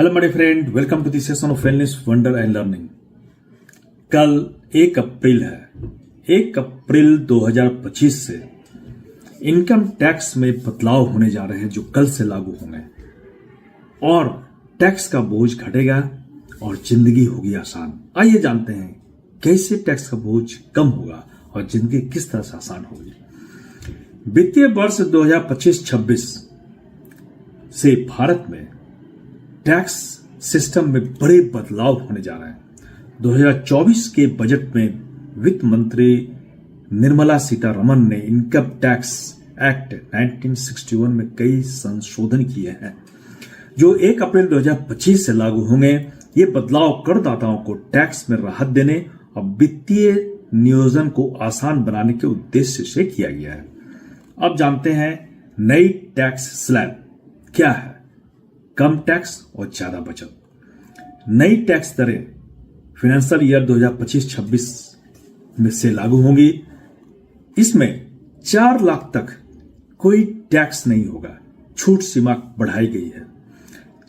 Hello my friend, welcome to the session of wellness wonder and learning. कल 1 अप्रैल है। 1 अप्रैल 2025 से income tax में बदलाव होने जा रहे हैं जो कल से लागू होंगे और टैक्स का बोझ घटेगा और जिंदगी होगी आसान। आइए जानते हैं कैसे टैक्स का बोझ कम होगा और जिंदगी किस तरह से आसान होगी। वित्तीय वर्ष 2025-26 से भारत में टैक्स सिस्टम में बड़े बदलाव होने जा रहे हैं। 2024 के बजट में वित्त मंत्री निर्मला सीतारमण ने इनकम टैक्स एक्ट 1961 में कई संशोधन किए हैं जो 1 अप्रैल 2025 से लागू होंगे। ये बदलाव करदाताओं को टैक्स में राहत देने और वित्तीय नियोजन को आसान बनाने के उद्देश्य से किया गया है। अब जानते हैं नई टैक्स स्लैब क्या है। कम टैक्स और ज्यादा बचत। नई टैक्स दरें फाइनेंशियल ईयर 2025-26 में से लागू होंगी। इसमें 4 लाख तक कोई टैक्स नहीं होगा। छूट सीमा बढ़ाई गई है।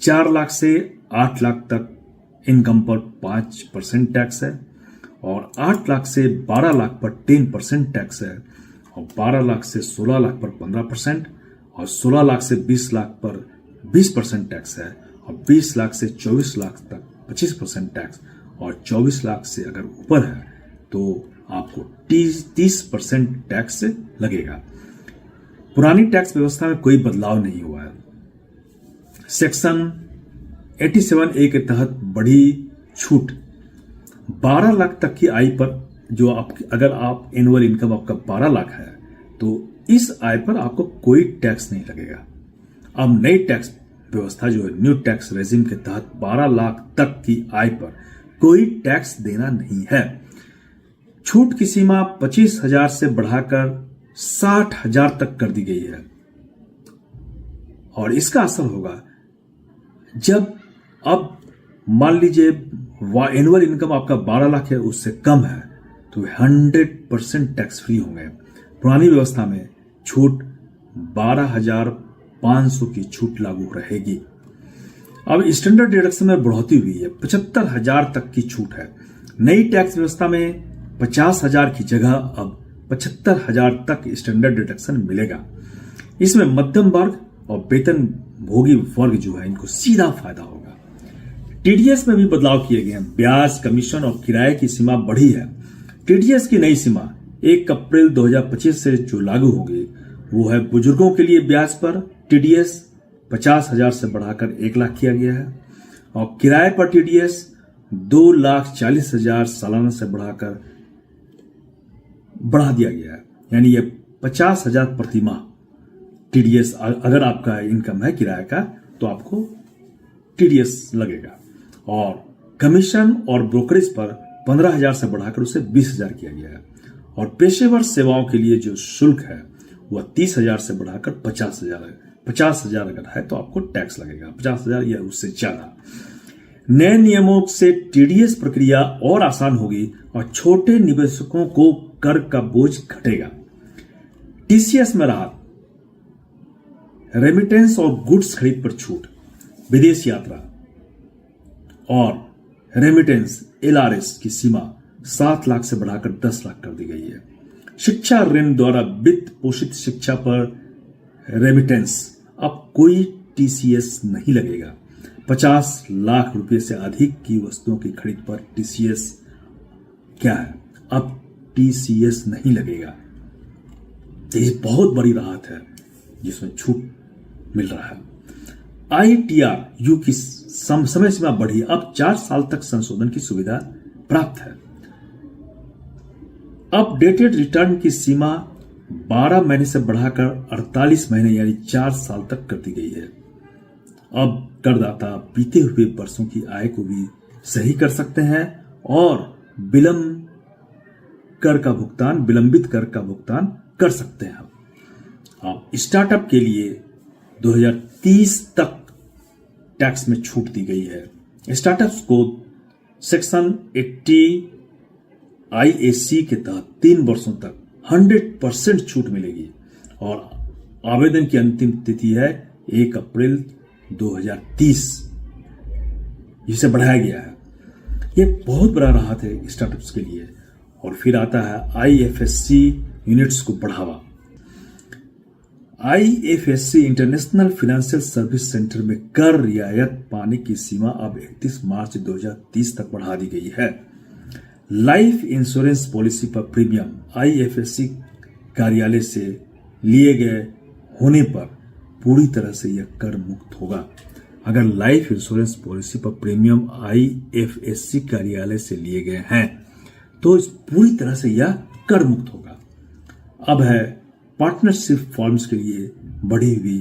4 लाख से 8 लाख तक इनकम पर 5% टैक्स है और 8 लाख से 12 लाख पर 10% टैक्स है और 12 लाख से 16 लाख पर 15% और 16 लाख से 20 लाख पर 20% टैक्स है और 20 लाख से 24 लाख तक 25% टैक्स और 24 लाख से अगर ऊपर है तो आपको 30% टैक्स लगेगा। पुरानी टैक्स व्यवस्था में कोई बदलाव नहीं हुआ है। सेक्शन 87A के तहत बढ़ी छूट 12 लाख तक की आय पर जो अगर आप एनुअल इनकम आपका 12 लाख है तो इस आय पर आपको कोई टैक्स नहीं लगेगा। अब नई टैक्स व्यवस्था जो है न्यू टैक्स रेजिम के तहत 12 लाख तक की आय पर कोई टैक्स देना नहीं है। छूट की सीमा 25,000 से बढ़ाकर 60,000 तक कर दी गई है और इसका असर होगा जब अब मान लीजिए एनुअल इनकम आपका 12 लाख है उससे कम है तो 100% टैक्स फ्री होंगे। पुरानी व्यवस्था में छूट 12,500 की छूट लागू रहेगी। अब स्टैंडर्ड डिडक्शन में बढ़ोतरी हुई है। 75,000 तक की छूट है। नई टैक्स व्यवस्था में 50,000 की जगह अब 75,000 तक स्टैंडर्ड डिडक्शन मिलेगा। इसमें मध्यम वर्ग और वेतन भोगी वर्ग जो है इनको सीधा फायदा होगा। टीडीएस में भी बदलाव किए गए हैं। ब्याज, कमीशन और किराए की सीमा बढ़ी है। टीडीएस की नई सीमा 1 अप्रैल 2025 से जो लागू होगी वो है बुजुर्गों के लिए ब्याज पर टीडीएस 50,000 से बढ़ाकर 1 लाख किया गया है और किराए पर टीडीएस 2,40,000 सालाना से बढ़ा दिया गया है। यानी ये 50,000 प्रति माह टीडीएस अगर आपका इनकम है किराए का तो आपको टीडीएस लगेगा और कमीशन और ब्रोकरेज पर 15,000 से बढ़ाकर उसे 20,000 किया गया है और पेशेवर सेवाओं के लिए जो शुल्क है वह 30,000 से बढ़ाकर 50,000 है। 50,000 अगर है तो आपको टैक्स लगेगा 50,000 या उससे ज्यादा। नए नियमों से टीडीएस प्रक्रिया और आसान होगी और छोटे निवेशकों को कर का बोझ घटेगा। टीसीएस में राहत, रेमिटेंस और गुड्स खरीद पर छूट, विदेश यात्रा और रेमिटेंस एलआरएस की सीमा 7 लाख से बढ़ाकर 10 लाख कर दी गई है। शिक्षा ऋण द्वारा वित्त पोषित शिक्षा पर रेमिटेंस अब कोई टीसीएस नहीं लगेगा। 50 लाख रुपए से अधिक की वस्तुओं की खरीद पर टीसीएस क्या है, अब टीसीएस नहीं लगेगा। ये बहुत बड़ी राहत है जिसमें छूट मिल रहा है। आईटीआर यू की समय सीमा बढ़ी, अब 4 साल तक संशोधन की सुविधा प्राप्त है। अपडेटेड रिटर्न की सीमा 12 महीने से बढ़ाकर 48 महीने यानी 4 साल तक कर दी गई है। अब करदाता बीते हुए वर्षों की आय को भी सही कर सकते हैं और विलंबित कर का भुगतान कर सकते हैं। अब स्टार्टअप के लिए 2030 तक टैक्स में छूट दी गई है। स्टार्टअप्स को सेक्शन 80 आईएसी के तहत 3 वर्षों तक 100% छूट मिलेगी और आवेदन की अंतिम तिथि है 1 अप्रैल 2030। जिसे बढ़ाया गया है। यह बहुत बड़ा राहत है स्टार्टअप्स के लिए। और फिर आता है IFSC यूनिट्स को बढ़ावा। IFSC international financial service centre में कर रियायत पाने की सीमा अब 31 मार्च 2030 तक बढ़ा दी गई है। लाइफ इंश्योरेंस पॉलिसी पर प्रीमियम IFSC कार्यालय से लिए गए होने पर पूरी तरह से यह कर मुक्त होगा। अगर लाइफ इंश्योरेंस पॉलिसी पर प्रीमियम IFSC कार्यालय से लिए गए हैं तो इस पूरी तरह से यह कर मुक्त होगा। अब है पार्टनरशिप फॉर्म्स के लिए बढ़ी हुई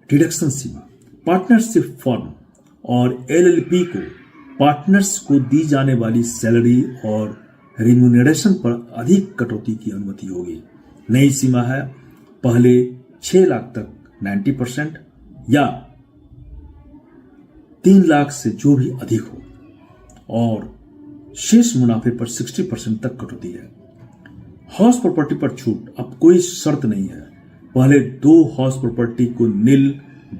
डिडक्शन सीमा। पार्टनरशिप फॉर्म और LLP को पार्टनर्स को दी जाने वाली सैलरी और रिम्यूनरेशन पर अधिक कटौती की अनुमति होगी। नई सीमा है पहले 6 लाख तक 90% या 3 लाख से जो भी अधिक हो और शेष मुनाफे पर 60% तक कटौती है। हाउस प्रॉपर्टी पर छूट अब कोई शर्त नहीं है। पहले 2 हाउस प्रॉपर्टी को नील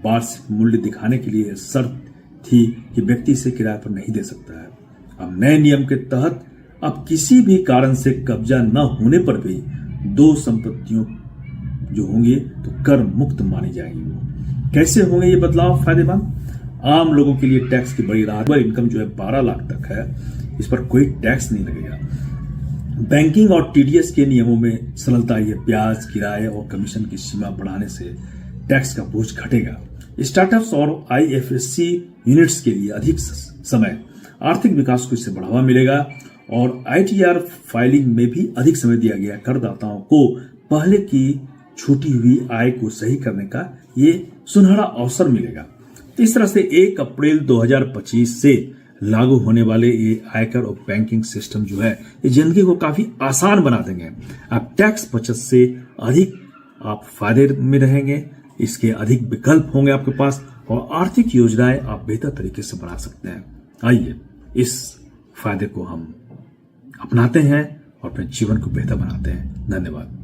वार्षिक मूल्य दिखाने के लिए शर्त थी कि व्यक्ति इसे किराए पर नहीं दे सकता है। अब नए नियम के तहत अब किसी भी कारण से कब्जा न होने पर भी 2 संपत्तियों जो होंगे तो कर मुक्त मानी जाएंगी। कैसे होंगे ये बदलाव फायदेमंद? आम लोगों के लिए टैक्स की बड़ी राहत। इनकम जो है 12 लाख तक है, इस पर कोई टैक्स नहीं लगेगा। बैंकिंग और TDS के नियमों में सरलता। ये ब्याज, किराए और कमीशन की सीमा बढ़ाने से टैक्स का बोझ घटेगा। स्टार्टअप्स और IFSC यूनिट्स के लिए अधिक समय, आर्थिक विकास को इससे बढ़ावा मिलेगा और ITR फाइलिंग में भी अधिक समय दिया गया। करदाताओं को पहले की छूटी हुई आय को सही करने का ये सुनहरा अवसर मिलेगा। इस तरह से 1 अप्रैल 2025 से लागू होने वाले ये आयकर और बैंकिंग सिस्टम जो है ये जिंदगी को काफी आसान बना देंगे। अब टैक्स बचत से अधिक आप फायदे में रहेंगे, इसके अधिक विकल्प होंगे आपके पास और आर्थिक योजनाएं आप बेहतर तरीके से बना सकते हैं। आइए इस फायदे को हम अपनाते हैं और अपने जीवन को बेहतर बनाते हैं। धन्यवाद।